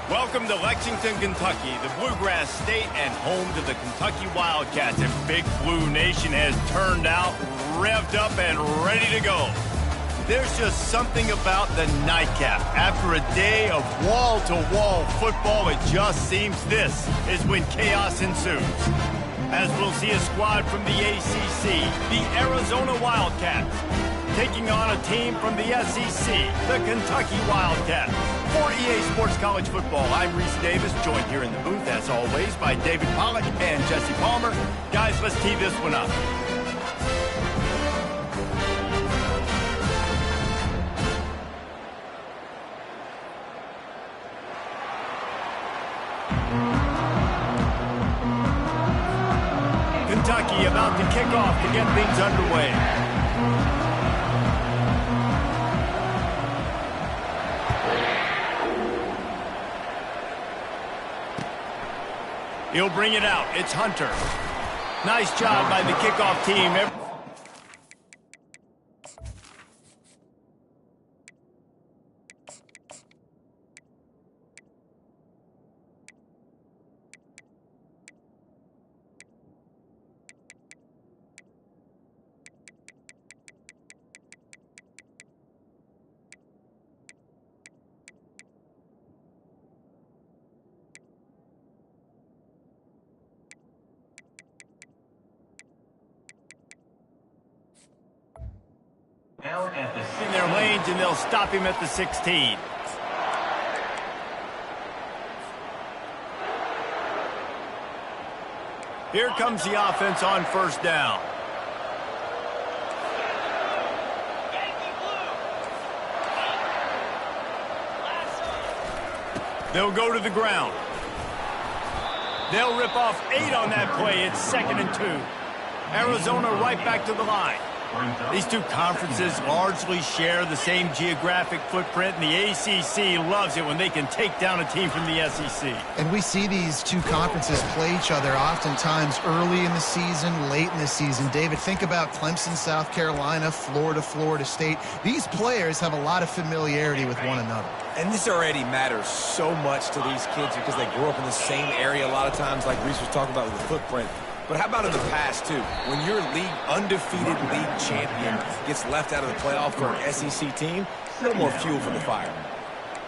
Welcome to Lexington, Kentucky, the Bluegrass State and home to the Kentucky Wildcats. And Big Blue Nation has turned out, revved up, and ready to go. There's just something about the nightcap. After a day of wall-to-wall football, it just seems this is when chaos ensues. As we'll see a squad from the ACC, the Arizona Wildcats, taking on a team from the SEC, the Kentucky Wildcats. For EA Sports College Football, I'm Reese Davis, joined here in the booth, as always, by David Pollack and Jesse Palmer. Guys, let's tee this one up. Kentucky about to kick off to get things underway. He'll bring it out. It's Hunter. Nice job by the kickoff team. In their lanes, and they'll stop him at the 16. Here comes the offense on first down. They'll go to the ground. They'll rip off 8 on that play. It's 2nd and 2. Arizona right back to the line. These two conferences largely share the same geographic footprint, and the ACC loves it when they can take down a team from the SEC. And we see these two conferences play each other oftentimes early in the season, late in the season. David, think about Clemson, South Carolina, Florida, Florida State. These players have a lot of familiarity with one another. And this already matters so much to these kids because they grew up in the same area a lot of times, like Reese was talking about with the footprint. But how about in the past, too? When your undefeated league champion gets left out of the playoff for an SEC team, a little more fuel for the fire.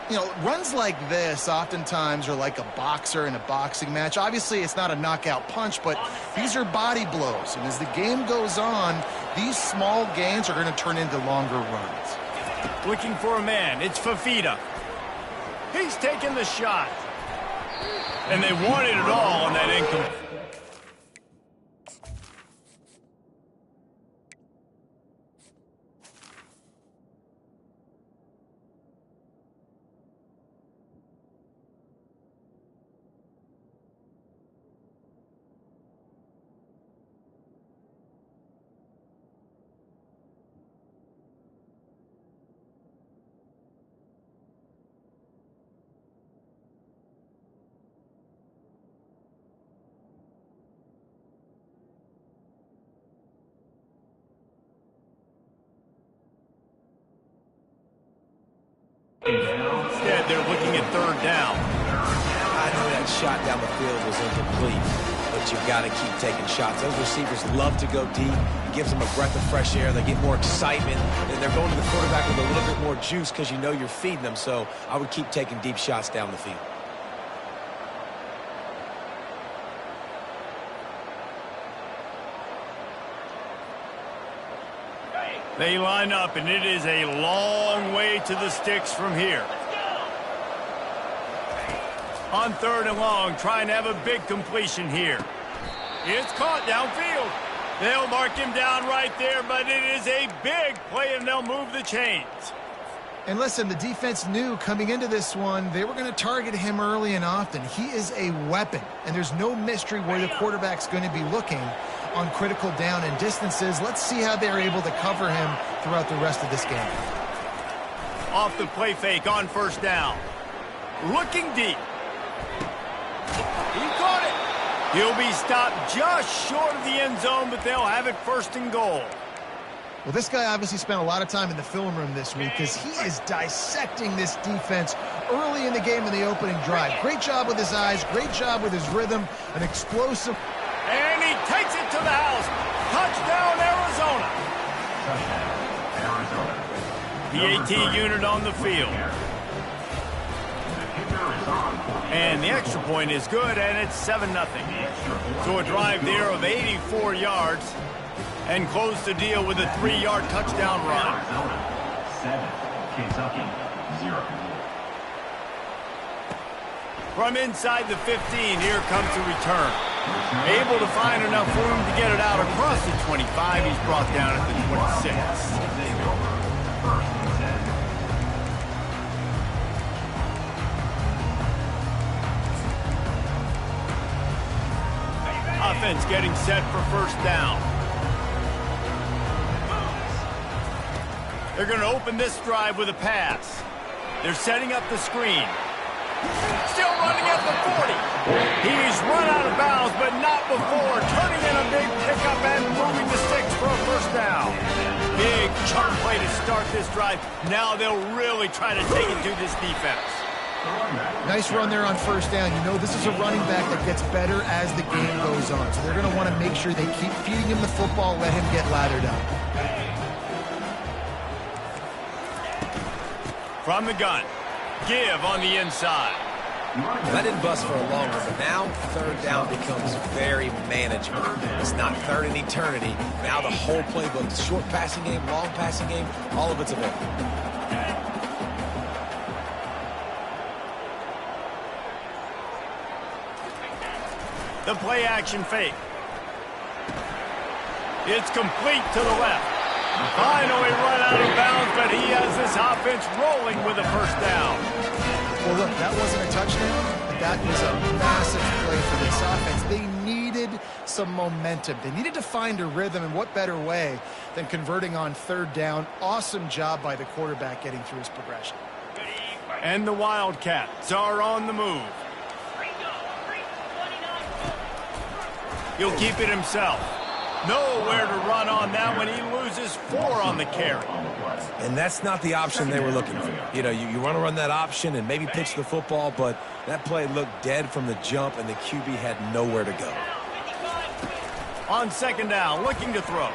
You know, runs like this oftentimes are like a boxer in a boxing match. Obviously, it's not a knockout punch, but these are body blows. And as the game goes on, these small gains are going to turn into longer runs. Looking for a man. It's Fafita. He's taking the shot. And they wanted it all on that incomplete. Instead, they're looking at 3rd down. I know that shot down the field was incomplete, but you've got to keep taking shots. Those receivers love to go deep. It gives them a breath of fresh air. They get more excitement, and they're going to the quarterback with a little bit more juice because you know you're feeding them. So I would keep taking deep shots down the field. They line up, and it is a long way to the sticks from here. On 3rd and long, trying to have a big completion here. It's caught downfield. They'll mark him down right there, but it is a big play, and they'll move the chains. And listen, the defense knew coming into this one, they were going to target him early and often. He is a weapon, and there's no mystery where the quarterback's going to be looking on critical down and distances. Let's see how they're able to cover him throughout the rest of this game. Off the play fake on 1st down. Looking deep. He caught it. He'll be stopped just short of the end zone, but they'll have it 1st and goal. Well, this guy obviously spent a lot of time in the film room this week because he is dissecting this defense early in the game in the opening drive. Great job with his eyes, great job with his rhythm, an explosive. And he takes it to the house. Touchdown, Arizona. The AT unit on the field. And the extra point is good, and it's 7-0. So a drive there of 84 yards and close the deal with a 3-yard touchdown run. 7, Kentucky 0. From inside the 15, here comes the return. Able to find enough room to get it out across the 25. He's brought down at the 26. Offense getting set for first down. They're going to open this drive with a pass. They're setting up the screen. Still running at the 40. He's run out of bounds, but not before turning in a big pickup and moving the sticks for a first down. Big chunk play to start this drive. Now they'll really try to take it to this defense. Nice run there on first down. You know, this is a running back that gets better as the game goes on. So they're going to want to make sure they keep feeding him the football, let him get lathered up. From the gun. Give on the inside. That didn't bust for a long one, but now third down becomes very manageable. It's not third in eternity. Now the whole playbook, short passing game, long passing game, all of it's available. The play action fake. It's complete to the left. Finally run out of bounds, but he has this offense rolling with a first down. Well, look, that wasn't a touchdown, but that was a massive play for this offense. They needed some momentum. They needed to find a rhythm, and what better way than converting on third down. Awesome job by the quarterback getting through his progression. And the Wildcats are on the move. He'll keep it himself. Nowhere to run on that one. He loses 4 on the carry. And that's not the option they were looking for. You know, you want to run that option and maybe pitch the football, but that play looked dead from the jump, and the QB had nowhere to go. On second down, looking to throw.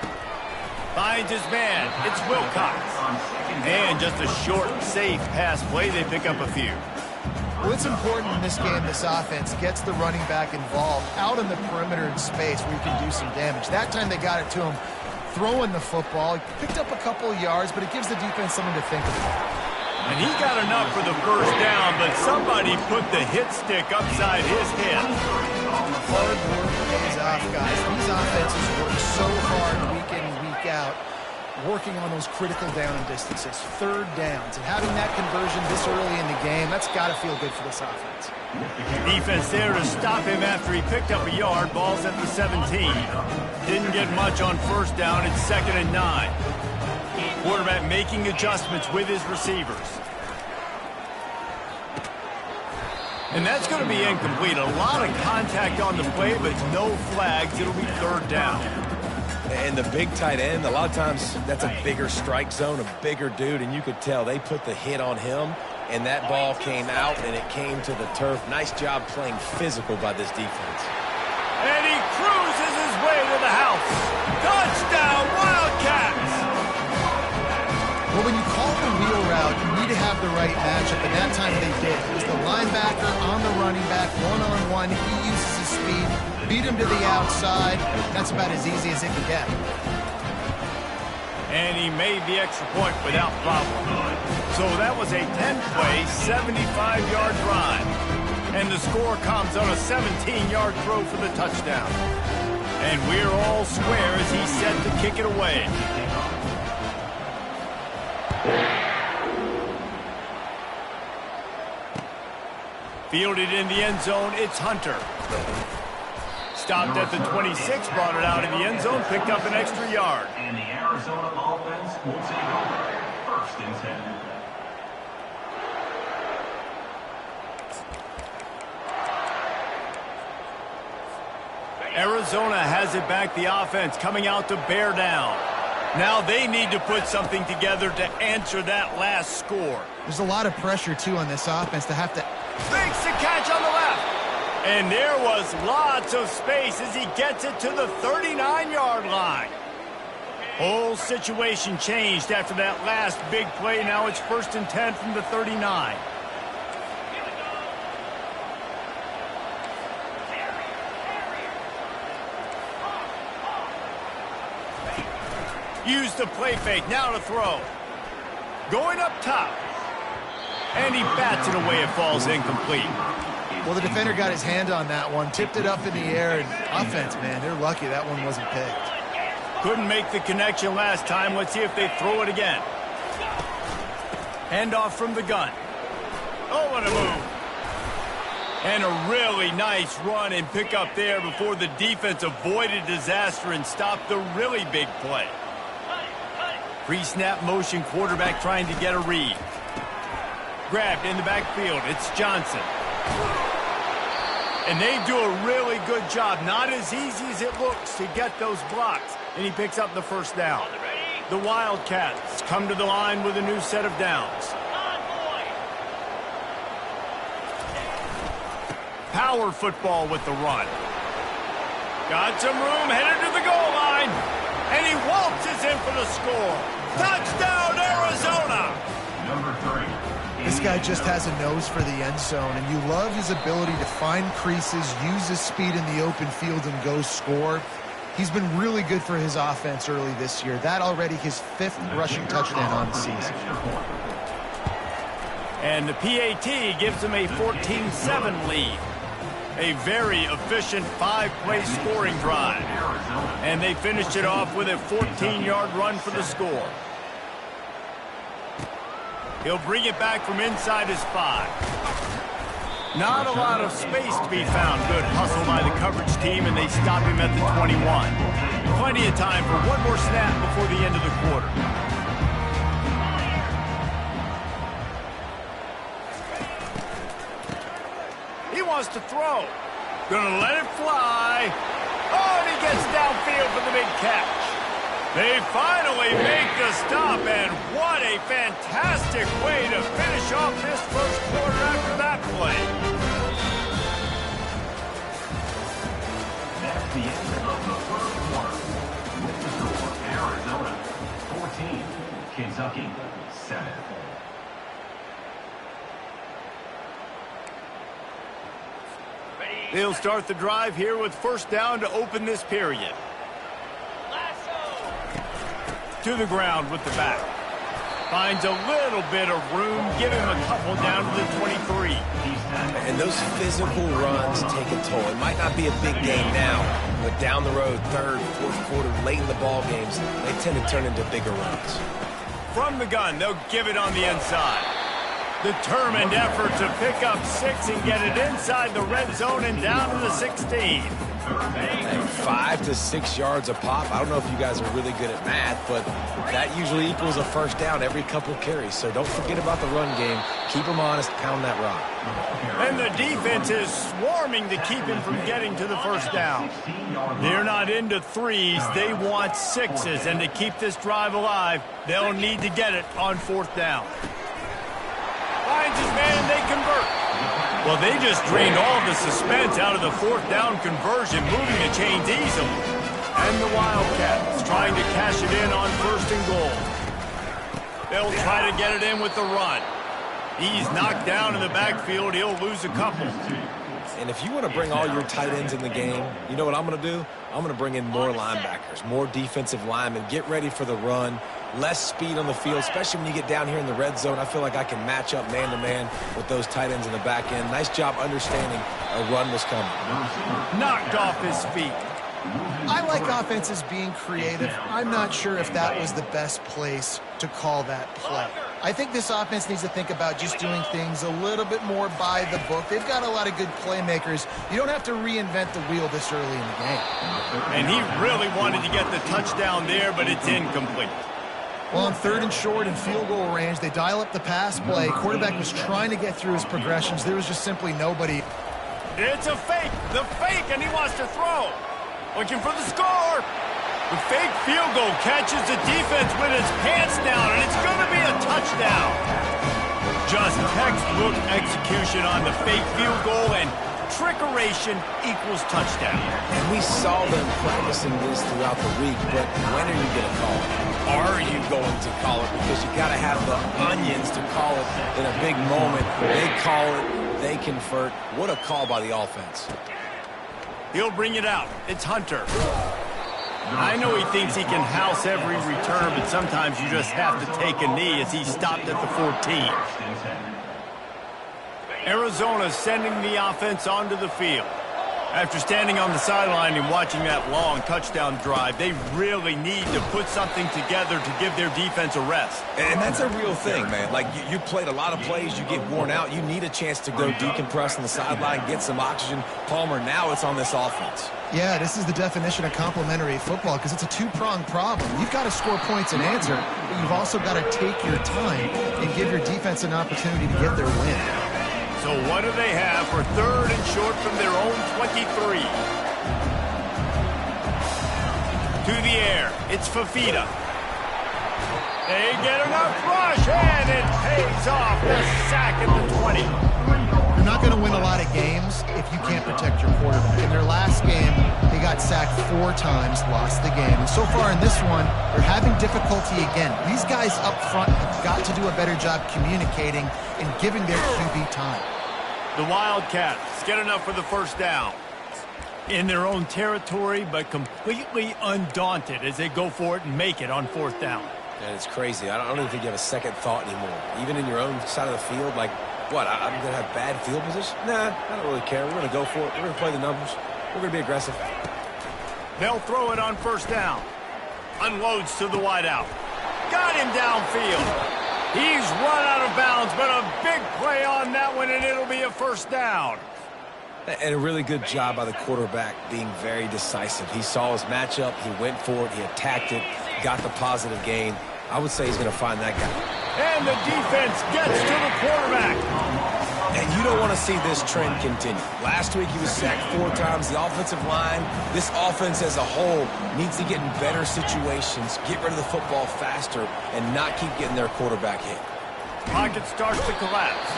Finds his man. It's Wilcox. And just a short, safe pass play. They pick up a few. Well, it's important in this game, this offense gets the running back involved out in the perimeter in space where you can do some damage. That time they got it to him throwing the football. He picked up a couple of yards, but it gives the defense something to think about. And he got enough for the first down, but somebody put the hit stick upside his head. Hard work pays off, guys. These offenses work so hard week in and week out, working on those critical down and distances, third downs, and having that conversion this early in the game, that's got to feel good for this offense. Defense there to stop him after he picked up a yard. Ball's at the 17. Didn't get much on first down. It's 2nd and 9. Quarterback making adjustments with his receivers. And that's going to be incomplete. A lot of contact on the play, but no flags. It'll be third down. And the big tight end, a lot of times that's a bigger strike zone, a bigger dude, and you could tell they put the hit on him, and that ball came out, and it came to the turf. Nice job playing physical by this defense. And he cruises his way to the house. Touchdown, Wildcats! Well, when you call the wheel route, you need to have the right matchup, and that time they did. It was the linebacker on the running back, one-on-one. He uses his speed, beat him to the outside. That's about as easy as it can get. And he made the extra point without problem. So that was a 10-play, 75-yard drive. And the score comes on a 17-yard throw for the touchdown. And we're all square as he's set to kick it away. Fielded in the end zone, it's Hunter. Stopped at the 26, brought it out in the end zone, picked up an extra yard. And the Arizona offense will take over. 1st and 10. Arizona has it back, the offense coming out to bear down. Now they need to put something together to answer that last score. There's a lot of pressure, too, on this offense to have to... Makes the catch on the left. And there was lots of space as he gets it to the 39-yard line. Whole situation changed after that last big play. Now it's 1st and 10 from the 39. Use the play fake, now to throw. Going up top. And he bats it away, it falls incomplete. Well, the defender got his hand on that one, tipped it up in the air, and offense, man, they're lucky that one wasn't picked. Couldn't make the connection last time. Let's see if they throw it again. Handoff from the gun. Oh, what a move. And a really nice run and pick up there before the defense avoided disaster and stopped the really big play. Pre-snap motion, quarterback trying to get a read. Grabbed in the backfield. It's Johnson. And they do a really good job. Not as easy as it looks to get those blocks. And he picks up the first down. The Wildcats come to the line with a new set of downs. Power football with the run. Got some room, headed to the goal line. And he waltzes in for the score. Touchdown, Arizona! Number 3. This guy just has a nose for the end zone, and you love his ability to find creases, use his speed in the open field, and go score. He's been really good for his offense early this year. That already his 5th rushing touchdown on the season. And the PAT gives him a 14-7 lead. A very efficient 5-play scoring drive. And they finished it off with a 14-yard run for the score. He'll bring it back from inside his 5. Not a lot of space to be found. Good hustle by the coverage team, and they stop him at the 21. Plenty of time for one more snap before the end of the quarter. He wants to throw. Gonna let it fly. Oh, and he gets downfield for the big catch. They finally make the stop, and what a fantastic way to finish off this first quarter after that play. That's the end of the first quarter. With the score, Arizona 14, Kentucky 7. They'll start the drive here with first down to open this period. To the ground with the back. Finds a little bit of room. Give him a couple down to the 23. And those physical runs take a toll. It might not be a big game now, but down the road, 3rd, 4th quarter, late in the ball games, they tend to turn into bigger runs. From the gun, they'll give it on the inside. Determined effort to pick up 6 and get it inside the red zone and down to the 16. And 5 to 6 yards a pop. I don't know if you guys are really good at math, but that usually equals a first down every couple carries. So don't forget about the run game. Keep them honest, pound that rock. And the defense is swarming to keep him from getting to the first down. They're not into 3s. They want 6s. And to keep this drive alive, they'll need to get it on 4th down. Finds his man, and they convert. Well, they just drained all the suspense out of the 4th down conversion, moving the chains easily. And the Wildcats trying to cash it in on 1st and goal. They'll try to get it in with the run. He's knocked down in the backfield. He'll lose a couple. And if you want to bring all your tight ends in the game, you know what I'm going to do? I'm going to bring in more linebackers, more defensive linemen. Get ready for the run. Less speed on the field, especially when you get down here in the red zone. I feel like I can match up man-to-man with those tight ends in the back end. Nice job understanding a run was coming. Knocked off his feet. I like offenses being creative. I'm not sure if that was the best place to call that play. I think this offense needs to think about just doing things a little bit more by the book. They've got a lot of good playmakers. You don't have to reinvent the wheel this early in the game. And he really wanted to get the touchdown there, but it's incomplete. Well, on 3rd and short and field goal range, they dial up the pass play. Quarterback was trying to get through his progressions. There was just simply nobody. It's a fake, and he wants to throw. Looking for the score. The fake field goal catches the defense with its pants down, and it's going to be a touchdown. Just textbook execution on the fake field goal, and trickeration equals touchdown. And we saw them practicing this throughout the week, but when are you going to call it? Are you going to call it? Because you got to have the onions to call it in a big moment. They call it, they convert. What a call by the offense. He'll bring it out. It's Hunter. I know he thinks he can house every return, but sometimes you just have to take a knee as he stopped at the 14. Arizona sending the offense onto the field. After standing on the sideline and watching that long touchdown drive, they really need to put something together to give their defense a rest. And that's a real thing, man. Like, you played a lot of plays, you get worn out. You need a chance to go decompress on the sideline, get some oxygen. Palmer, now it's on this offense. Yeah, this is the definition of complementary football because it's a two-pronged problem. You've got to score points and answer, but you've also got to take your time and give your defense an opportunity to get their win. So what do they have for third and short from their own 23? To the air, it's Fafita. They get enough rush, and it pays off. The sack at the 20. You're not going to win a lot of games if you can't protect your quarterback. In their last game, they got sacked 4 times, lost the game. And so far in this one, they're having difficulty again. These guys up front have got to do a better job communicating and giving their QB time. The Wildcats get enough for the first down. In their own territory, but completely undaunted as they go for it and make it on 4th down. And it's crazy. I don't even think you have a second thought anymore. Even in your own side of the field, like, what, I'm going to have bad field position? Nah, I don't really care. We're going to go for it. We're going to play the numbers. We're going to be aggressive. They'll throw it on 1st down. Unloads to the wideout. Got him downfield. He's run out of bounds, but a big play on that one, and it'll be a 1st down. And a really good job by the quarterback being very decisive. He saw his matchup. He went for it. He attacked it. Got the positive gain. I would say he's going to find that guy. And the defense gets to the quarterback. And you don't want to see this trend continue. Last week he was sacked 4 times. The offensive line, this offense as a whole, needs to get in better situations, get rid of the football faster, and not keep getting their quarterback hit. Pocket starts to collapse.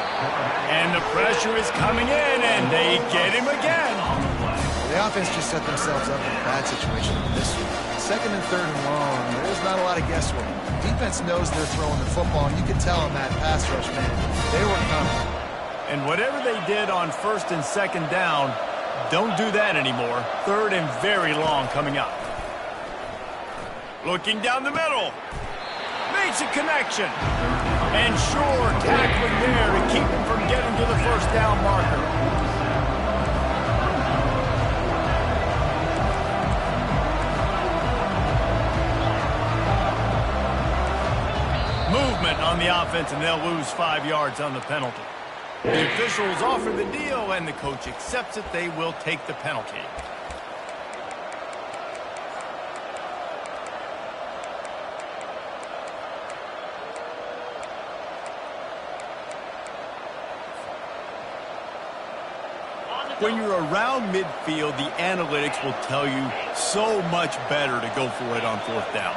And the pressure is coming in, and they get him again. The offense just set themselves up in a bad situation on this one. 2nd and 3rd and long, there's not a lot of guesswork. Defense knows they're throwing the football, and you can tell on that pass rush, man, they were coming. And whatever they did on 1st and 2nd down, don't do that anymore. 3rd and very long coming up. Looking down the middle. Makes a connection. And sure, tackling there to keep him from getting to the 1st down marker. Movement on the offense, and they'll lose 5 yards on the penalty. The officials offer the deal, and the coach accepts it. They will take the penalty. When you're around midfield, the analytics will tell you so much better to go for it on 4th down.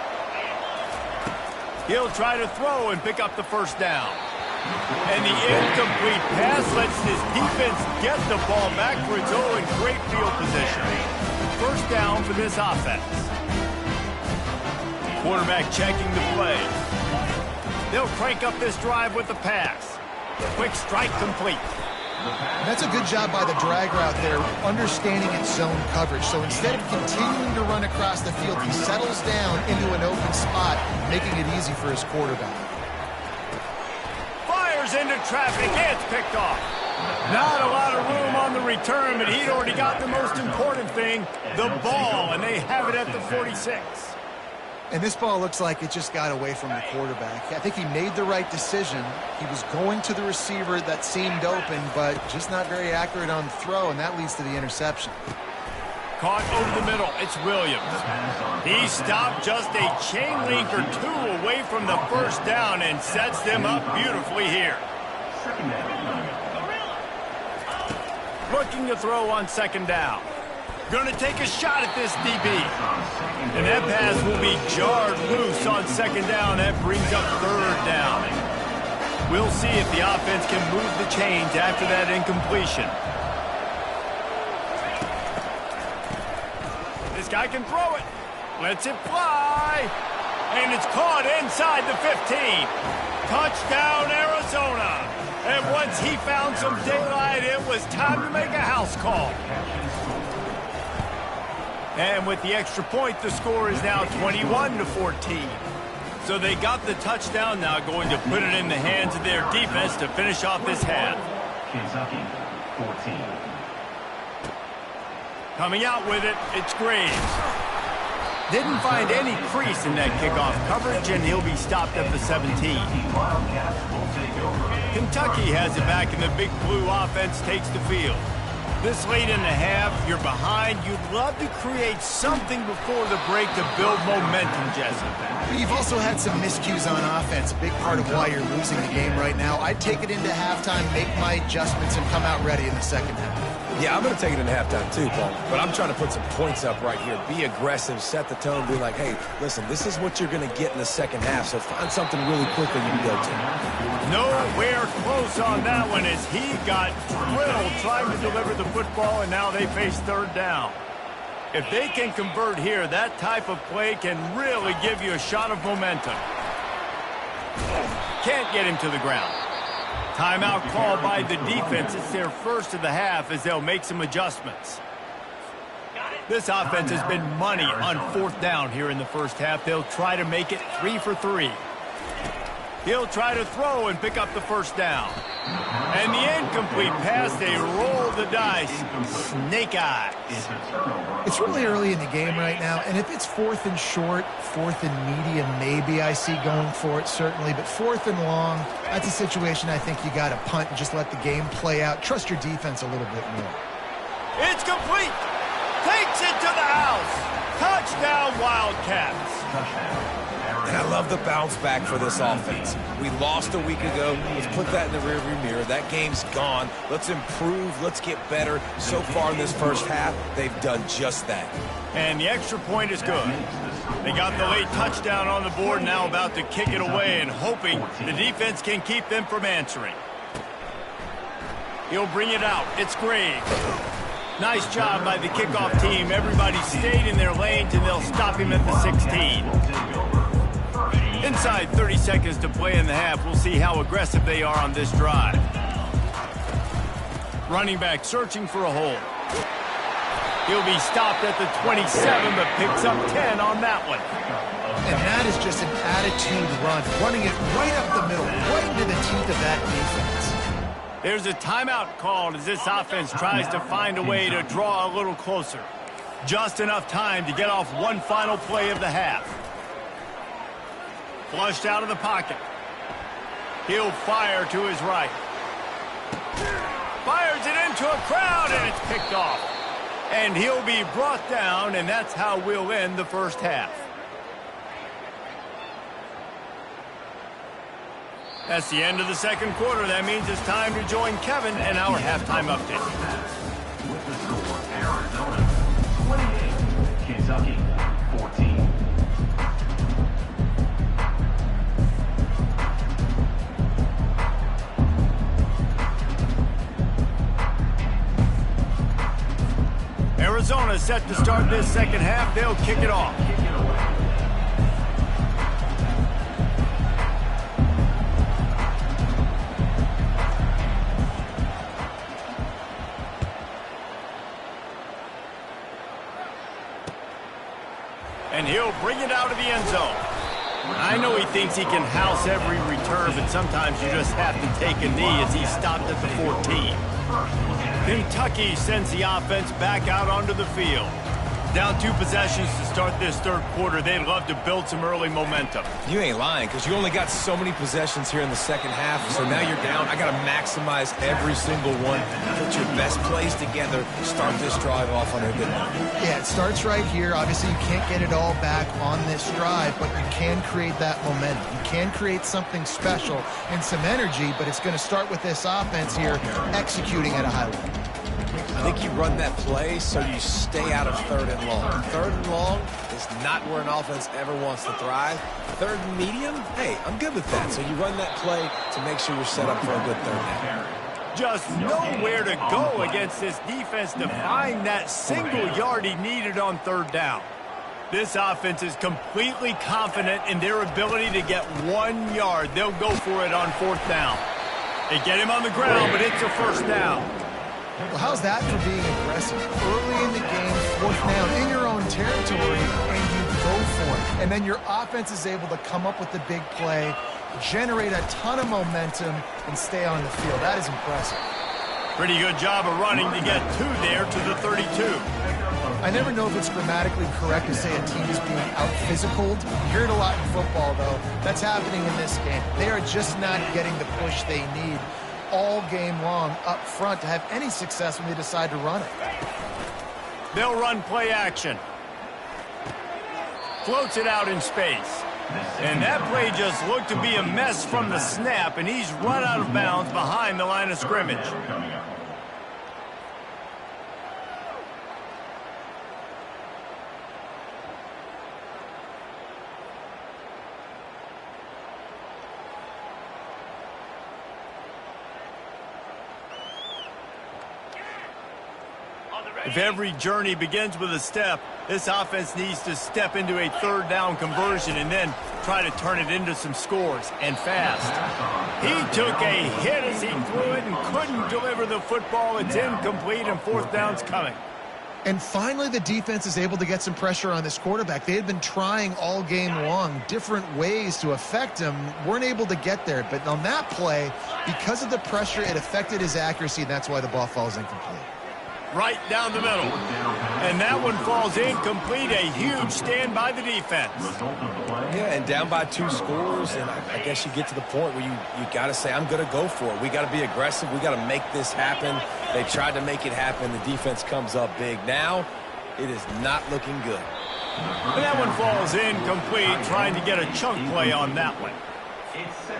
He'll try to throw and pick up the 1st down. And the incomplete pass lets his defense get the ball back for its own great field position. 1st down for this offense. Quarterback checking the play. They'll crank up this drive with the pass. Quick strike complete. And that's a good job by the drag route there, understanding its zone coverage. So instead of continuing to run across the field, he settles down into an open spot, making it easy for his quarterback. Fires into traffic. It's picked off. Not a lot of room on the return, but he'd already got the most important thing, the ball, and they have it at the 46. And this ball looks like it just got away from the quarterback. I think he made the right decision. He was going to the receiver that seemed open, but just not very accurate on the throw, and that leads to the interception. Caught over the middle. It's Williams. He stopped just a chain link or 2 away from the 1st down and sets them up beautifully here. Looking to throw on 2nd down. Gonna take a shot at this DB. And that pass will be jarred loose on second down. That brings up third down. We'll see if the offense can move the chains after that incompletion. This guy can throw it. Lets it fly. And it's caught inside the 15. Touchdown, Arizona. And once he found some daylight, it was time to make a house call. And with the extra point, the score is now 21-14. So they got the touchdown, now going to put it in the hands of their defense to finish off this half. Kentucky, 14. Coming out with it, it's Graves. Didn't find any crease in that kickoff coverage, and he'll be stopped at the 17. Wildcats will take over. Kentucky has it back, and the Big Blue offense takes the field. This late in the half, you're behind. You'd love to create something before the break to build momentum, Jesse. You've also had some miscues on offense, a big part of why you're losing the game right now. I'd take it into halftime, make my adjustments, and come out ready in the second half. Yeah, I'm going to take it into halftime too, Paul. But I'm trying to put some points up right here. Be aggressive, set the tone, be like, hey, listen, this is what you're going to get in the second half, so find something really quickly you can go to. Nowhere close on that one as he got drilled trying to deliver the football, and now they face third down. If they can convert here, that type of play can really give you a shot of momentum. Can't get him to the ground. Timeout called by the defense. It's their first of the half as they'll make some adjustments. This offense has been money on fourth down here in the first half. They'll try to make it 3 for 3. He'll try to throw and pick up the first down. And the incomplete pass, they roll the dice. Snake eyes. It's really early in the game right now, and if it's fourth and short, fourth and medium, maybe I see going for it, certainly. But fourth and long, that's a situation I think you got to punt and just let the game play out. Trust your defense a little bit more. It's complete. Takes it to the house. Touchdown, Wildcats. And I love the bounce back for this offense. We lost a week ago. Let's put that in the rearview mirror. That game's gone. Let's improve. Let's get better. So far in this first half, they've done just that. And the extra point is good. They got the late touchdown on the board, now about to kick it away and hoping the defense can keep them from answering. He'll bring it out. It's Graves. Nice job by the kickoff team. Everybody stayed in their lanes, and they'll stop him at the 16. Inside 30 seconds to play in the half. We'll see how aggressive they are on this drive. Running back searching for a hole. He'll be stopped at the 27, but picks up 10 on that one. And that is just an attitude run, running it right up the middle, right into the teeth of that defense. There's a timeout called as this offense tries to find a way to draw a little closer. Just enough time to get off one final play of the half. Flushed out of the pocket. He'll fire to his right. Fires it into a crowd, and it's picked off. And he'll be brought down, and that's how we'll end the first half. That's the end of the second quarter. That means it's time to join Kevin and our halftime update. With the score, Arizona 28, Kentucky 14. Arizona set to start this second half. They'll kick it off. And he'll bring it out of the end zone. I know he thinks he can house every return, but sometimes you just have to take a knee as he stopped at the 14. Kentucky sends the offense back out onto the field. Down 2 possessions to start this third quarter. They'd love to build some early momentum. You ain't lying, because you only got so many possessions here in the second half, so now you're down. I got to maximize every single one. Put your best plays together. Start this drive off on a good note. Yeah, it starts right here. Obviously, you can't get it all back on this drive, but you can create that momentum. You can create something special and some energy, but it's going to start with this offense here executing at a high level. I think you run that play so you stay out of 3rd and long. 3rd and long is not where an offense ever wants to thrive. 3rd and medium, hey, I'm good with that. So you run that play to make sure you're set up for a good 3rd down. Just nowhere to go against this defense to find that single yard he needed on 3rd down. This offense is completely confident in their ability to get 1 yard. They'll go for it on 4th down. They get him on the ground, but it's a 1st down. Well, how's that for being aggressive? Early in the game, 4th down in your own territory, and you go for it. And then your offense is able to come up with the big play, generate a ton of momentum, and stay on the field. That is impressive. Pretty good job of running to get 2 there to the 32. I never know if it's grammatically correct to say a team is being out-physicaled. You hear it a lot in football, though. That's happening in this game. They are just not getting the push they need all game long up front to have any success when they decide to run it. They'll run play action. Floats it out in space. And that play just looked to be a mess from the snap, and he's run out of bounds behind the line of scrimmage. If every journey begins with a step, this offense needs to step into a 3rd down conversion and then try to turn it into some scores, and fast. He took a hit as he threw it and couldn't deliver the football. It's incomplete, and 4th down's coming. And finally, the defense is able to get some pressure on this quarterback. They had been trying all game long different ways to affect him, weren't able to get there. But on that play, because of the pressure, it affected his accuracy, and that's why the ball falls incomplete. Right down the middle. And that one falls incomplete. A huge stand by the defense. Yeah, and down by 2 scores, and I guess you get to the point where you got to say, I'm going to go for it. We got to be aggressive. We got to make this happen. They tried to make it happen. The defense comes up big. Now, it is not looking good. And that one falls incomplete, trying to get a chunk play on that one.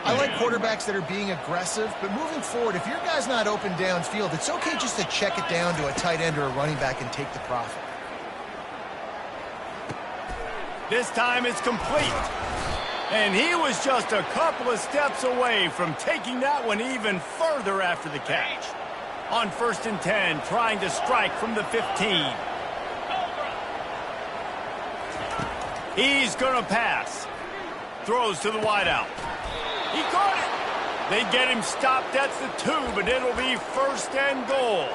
I like quarterbacks that are being aggressive, but moving forward, if your guy's not open downfield, it's okay just to check it down to a tight end or a running back and take the profit. This time it's complete. And he was just a couple of steps away from taking that one even further after the catch. On 1st and 10, trying to strike from the 15. He's going to pass. Throws to the wideout. He caught it. They get him stopped at the 2, but it'll be 1st and goal.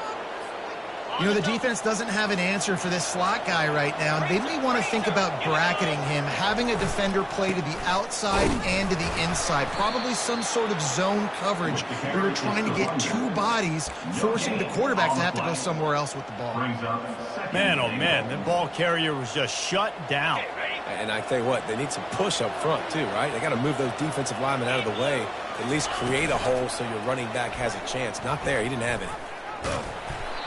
You know, the defense doesn't have an answer for this slot guy right now. They may want to think about bracketing him, having a defender play to the outside and to the inside. Probably some sort of zone coverage where you're trying to get 2 bodies, forcing the quarterback to have to go somewhere else with the ball. Man, oh man, the ball carrier was just shut down. And I tell you what, they need some push up front too, right? They got to move those defensive linemen out of the way, at least create a hole so your running back has a chance. Not there. He didn't have it.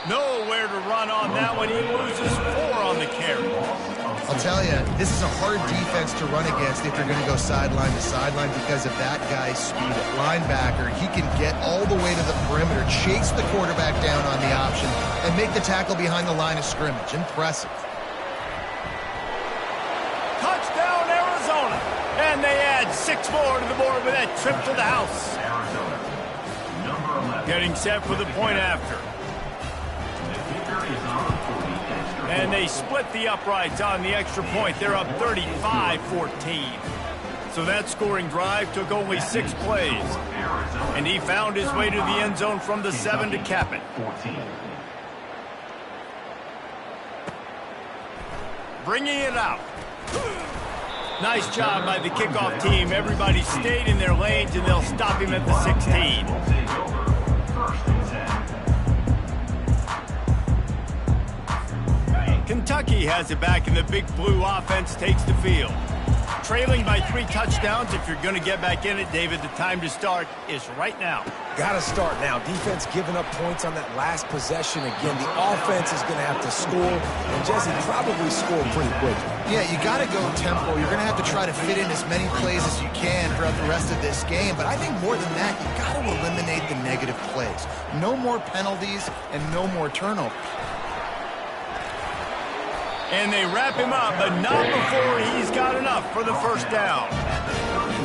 Nowhere to run on that one. He loses 4 on the carry. I'll tell you, this is a hard defense to run against if you're going to go sideline to sideline because of that guy's speed at linebacker. He can get all the way to the perimeter, chase the quarterback down on the option, and make the tackle behind the line of scrimmage. Impressive. Touchdown, Arizona. And they add 6 more to the board with that trip to the house. Getting set for the point after. And they split the uprights on the extra point. They're up 35-14. So that scoring drive took only 6 plays. And he found his way to the end zone from the 7 to cap it. Bringing it out. Nice job by the kickoff team. Everybody stayed in their lanes, and they'll stop him at the 16. Kentucky has it back, and the Big Blue offense takes the field. Trailing by 3 touchdowns. If you're going to get back in it, David, the time to start is right now. Got to start now. Defense giving up points on that last possession. Again, the offense is going to have to score, and Jesse probably score pretty quickly. Yeah, you got to go tempo. You're going to have to try to fit in as many plays as you can throughout the rest of this game. But I think more than that, you got to eliminate the negative plays. No more penalties and no more turnovers. And they wrap him up, but not before he's got enough for the first down.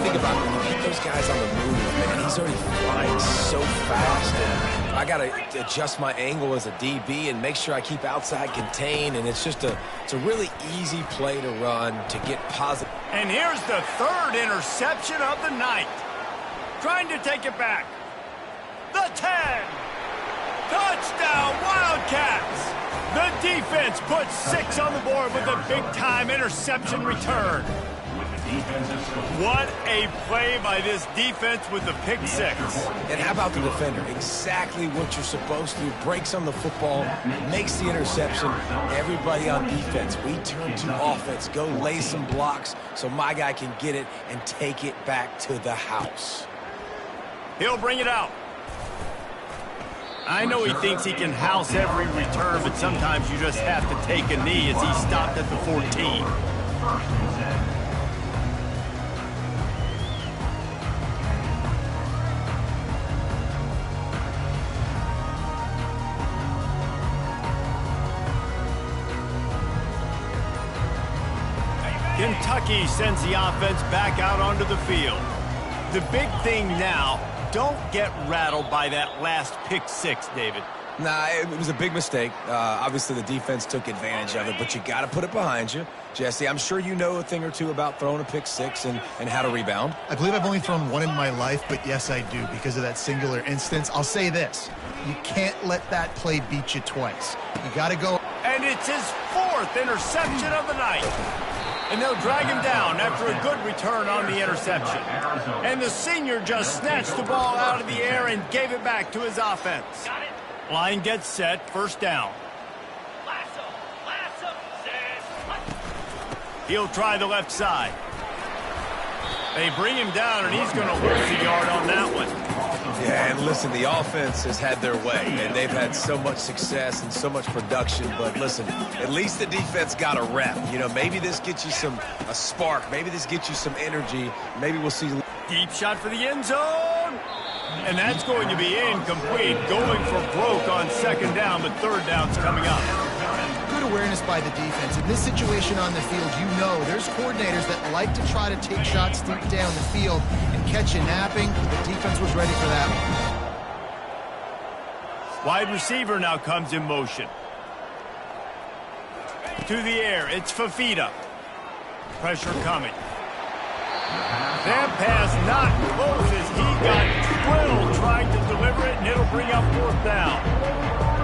Think about it, when you keep those guys on the move, man, he's already flying so fast. And I got to adjust my angle as a DB and make sure I keep outside contained. And it's just it's a really easy play to run to get positive. And here's the third interception of the night. Trying to take it back. The 10. Touchdown, Wildcats. The defense puts 6 on the board with a big-time interception return. What a play by this defense with the pick 6. And how about the defender? Exactly what you're supposed to do. Breaks on the football, makes the interception. Everybody on defense, we turn to offense. Go lay some blocks so my guy can get it and take it back to the house. He'll bring it out. I know he thinks he can house every return, but sometimes you just have to take a knee as he stopped at the 14. Kentucky sends the offense back out onto the field. The big thing now, don't get rattled by that last pick 6, David. Nah, it was a big mistake. Obviously, the defense took advantage of it, but you got to put it behind you. Jesse, I'm sure you know a thing or two about throwing a pick 6 and how to rebound. I believe I've only thrown one in my life, but yes, I do because of that singular instance. I'll say this. You can't let that play beat you twice. You got to go. And it's his 4th interception of the night. And they'll drag him down after a good return on the interception. And the senior just snatched the ball out of the air and gave it back to his offense. Line gets set, first down. He'll try the left side. They bring him down, and he's going to lose a yard on that one. Yeah, and listen, the offense has had their way, and they've had so much success and so much production. But listen, at least the defense got a rep. You know, maybe this gets you a spark. Maybe this gets you some energy. Maybe we'll see. Deep shot for the end zone. And that's going to be incomplete. Going for broke on second down, but third down's coming up. Good awareness by the defense. In this situation on the field, you know there's coordinators that like to try to take shots deep down the field and catch you napping. The defense was ready for that one. Wide receiver now comes in motion. To the air, it's Fafita. Pressure coming. That pass not close as he got drilled trying to deliver it, and it'll bring up 4th down.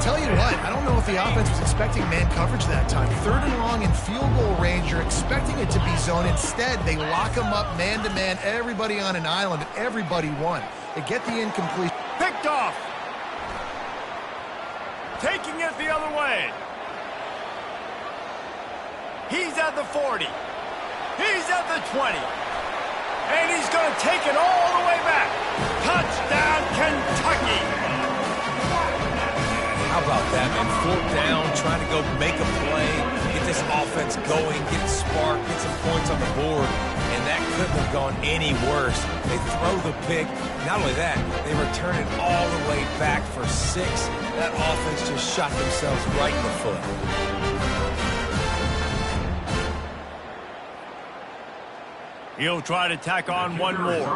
Tell you what, I don't know if the offense was expecting man coverage that time. 3rd and long in field goal range, you're expecting it to be zone. Instead, they lock them up man-to-man, everybody on an island, and everybody won. They get the incompletion. Picked off. Taking it the other way. He's at the 40. He's at the 20. And he's going to take it all the way back. Touchdown, Kentucky. How about that, man? 4th down, trying to go make a play, get this offense going, get it sparked, get some points on the board, and that couldn't have gone any worse. They throw the pick. Not only that, they return it all the way back for 6. That offense just shot themselves right in the foot. He'll try to tack on one more.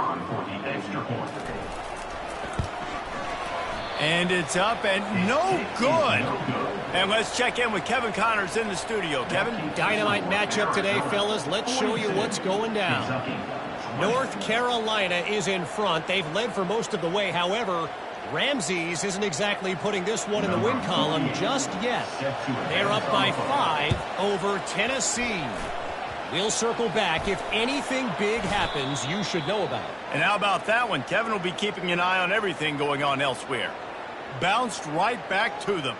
And it's up and no good. And let's check in with Kevin Connors in the studio. Kevin? Dynamite matchup today, fellas. Let's show you what's going down. North Carolina is in front. They've led for most of the way. However, Ramses isn't exactly putting this one in the win column just yet. They're up by 5 over Tennessee. We'll circle back. If anything big happens, you should know about it. And how about that one? Kevin will be keeping an eye on everything going on elsewhere. Bounced right back to them.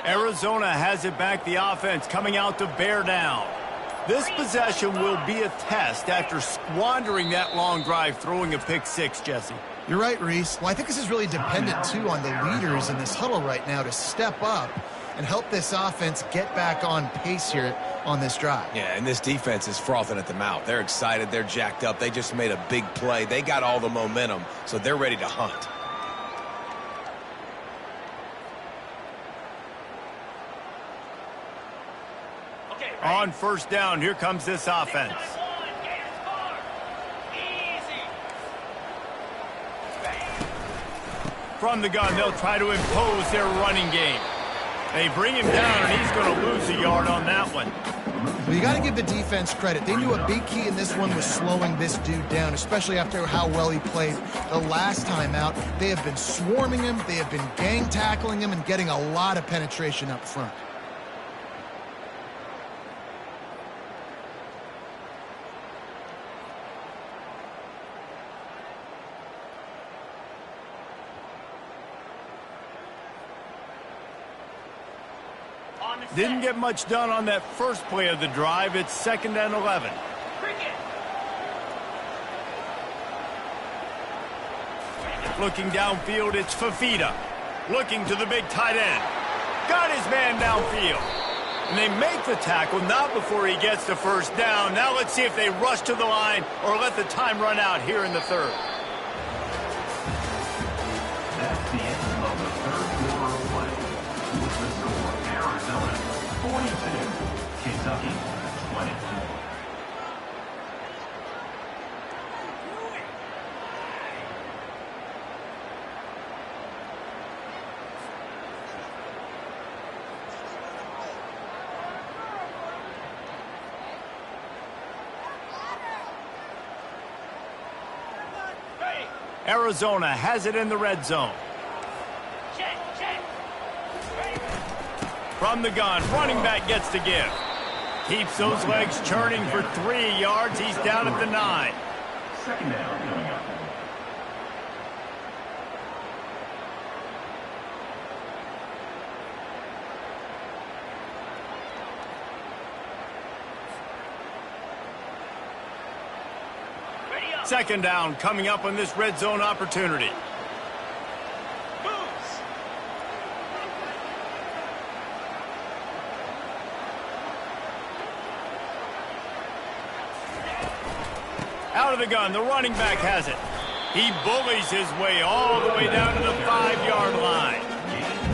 Arizona has it back, the offense coming out to bear down. This possession will be a test after squandering that long drive, throwing a pick 6, Jesse. You're right, Reese. Well, I think this is really dependent, too, on the leaders in this huddle right now to step up and help this offense get back on pace here on this drive. Yeah, and this defense is frothing at the mouth. They're excited. They're jacked up. They just made a big play. They got all the momentum, so they're ready to hunt. On first down, here comes this offense. From the gun, they'll try to impose their running game. They bring him down, and he's going to lose a yard on that one. Well, you got to give the defense credit. They knew a big key in this one was slowing this dude down, especially after how well he played the last time out. They have been swarming him. They have been gang tackling him and getting a lot of penetration up front. Didn't get much done on that first play of the drive. It's 2nd and 11. Looking downfield, it's Fafita. Looking to the big tight end. Got his man downfield. And they make the tackle, not before he gets the first down. Now let's see if they rush to the line or let the time run out here in the third. That's the end of the third quarter of play. With the score, Arizona 42, Kentucky 24. Arizona has it in the red zone. From the gun, running back gets to give. Keeps those legs churning for 3 yards. He's down at the 9. Second down coming up. Second down coming up on this red zone opportunity. Out of the gun, the running back has it. He bullies his way all the way down to the 5-yard line.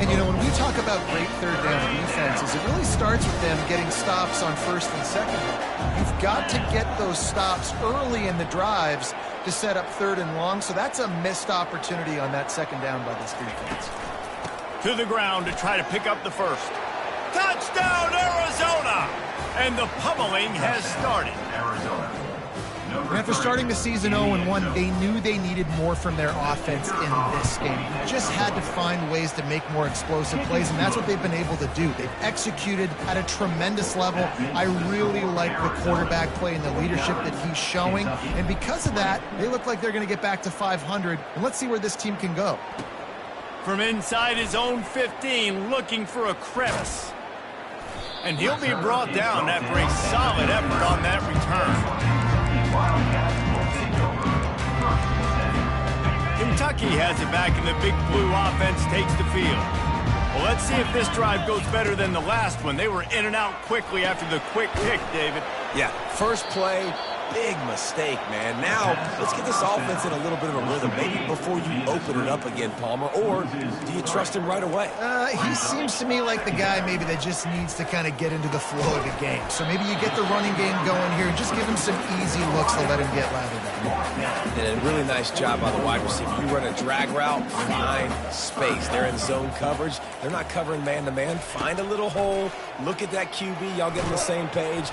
And, you know, when we talk about great third down defenses, it really starts with them getting stops on first and second down. You've got to get those stops early in the drives to set up third and long, so that's a missed opportunity on that second down by this defense. To the ground to try to pick up the first. Touchdown, Arizona! And the pummeling has started. Arizona. And after starting the season 0-1, they knew they needed more from their offense in this game. They just had to find ways to make more explosive plays, and that's what they've been able to do. They've executed at a tremendous level. I really like the quarterback play and the leadership that he's showing, and because of that, they look like they're going to get back to 500, and let's see where this team can go. From inside his own 15, looking for a crevice. And he'll be brought down after a solid effort on that return. Kentucky has it back, and the Big Blue offense takes the field. Well, let's see if this drive goes better than the last one. They were in and out quickly after the quick pick, David. Yeah, first play, big mistake, man. Now, let's get this offense in a little bit of a rhythm. Maybe before you open it up again, Palmer, or do you trust him right away? He seems to me like the guy maybe that just needs to kind of get into the flow of the game. So maybe you get the running game going here and just give him some easy looks to let him get lathered up. And a really nice job by the wide receiver. You run a drag route, find space. They're in zone coverage. They're not covering man-to-man. Find a little hole. Look at that QB. Y'all get on the same page.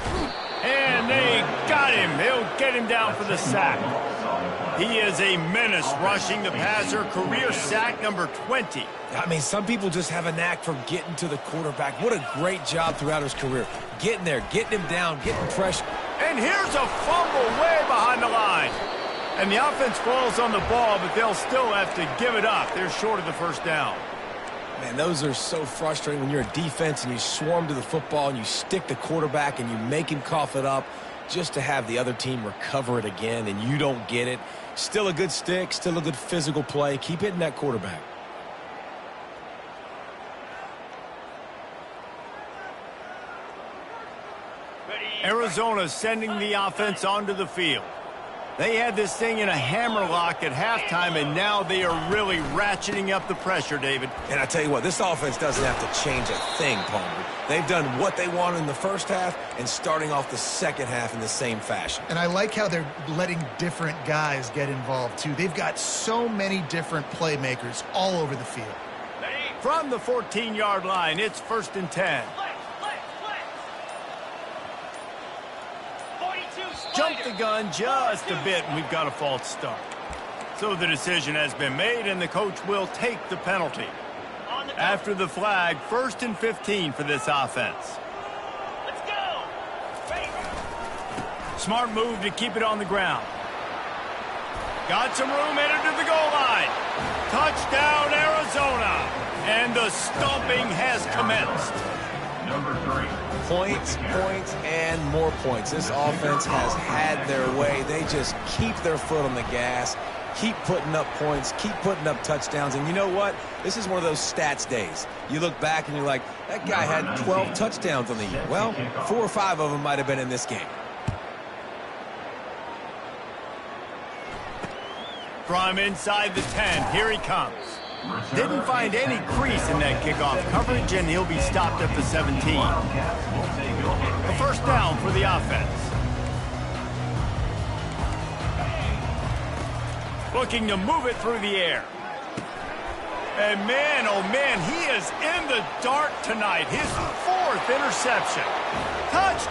And they got him. They'll get him down for the sack. He is a menace rushing the passer. Career sack number 20. I mean, some people just have a knack for getting to the quarterback. What a great job throughout his career. Getting there, getting him down, getting pressure. And here's a fumble way behind the line. And the offense falls on the ball, but they'll still have to give it up. They're short of the first down. Man, those are so frustrating when you're a defense and you swarm to the football and you stick the quarterback and you make him cough it up. just to have the other team recover it again and you don't get it. Still a good stick, still a good physical play. Keep hitting that quarterback. Arizona sending the offense onto the field. They had this thing in a hammerlock at halftime, and now they are really ratcheting up the pressure, David. And I tell you what, this offense doesn't have to change a thing, Palmer. They've done what they wanted in the first half and starting off the second half in the same fashion. And I like how they're letting different guys get involved, too. They've got so many different playmakers all over the field. From the 14-yard line, it's 1st and 10. Jumped the gun just a bit, and we've got a false start. So the decision has been made, and the coach will take the penalty. After the flag, 1st and 15 for this offense. Let's go! Smart move to keep it on the ground. Got some room, headed to the goal line. Touchdown, Arizona! And the stomping has commenced. Number 3. Points, points, and more points. This offense has had their way. They just keep their foot on the gas, keep putting up points, keep putting up touchdowns. And you know what? This is one of those stats days. You look back and you're like, that guy had 12 touchdowns on the year. Well, 4 or 5 of them might have been in this game. From inside the 10, here he comes. Didn't find any crease in that kickoff coverage, and he'll be stopped at the 17. A first down for the offense. Looking to move it through the air. And man, oh man, he is in the dark tonight. His 4th interception. Touched.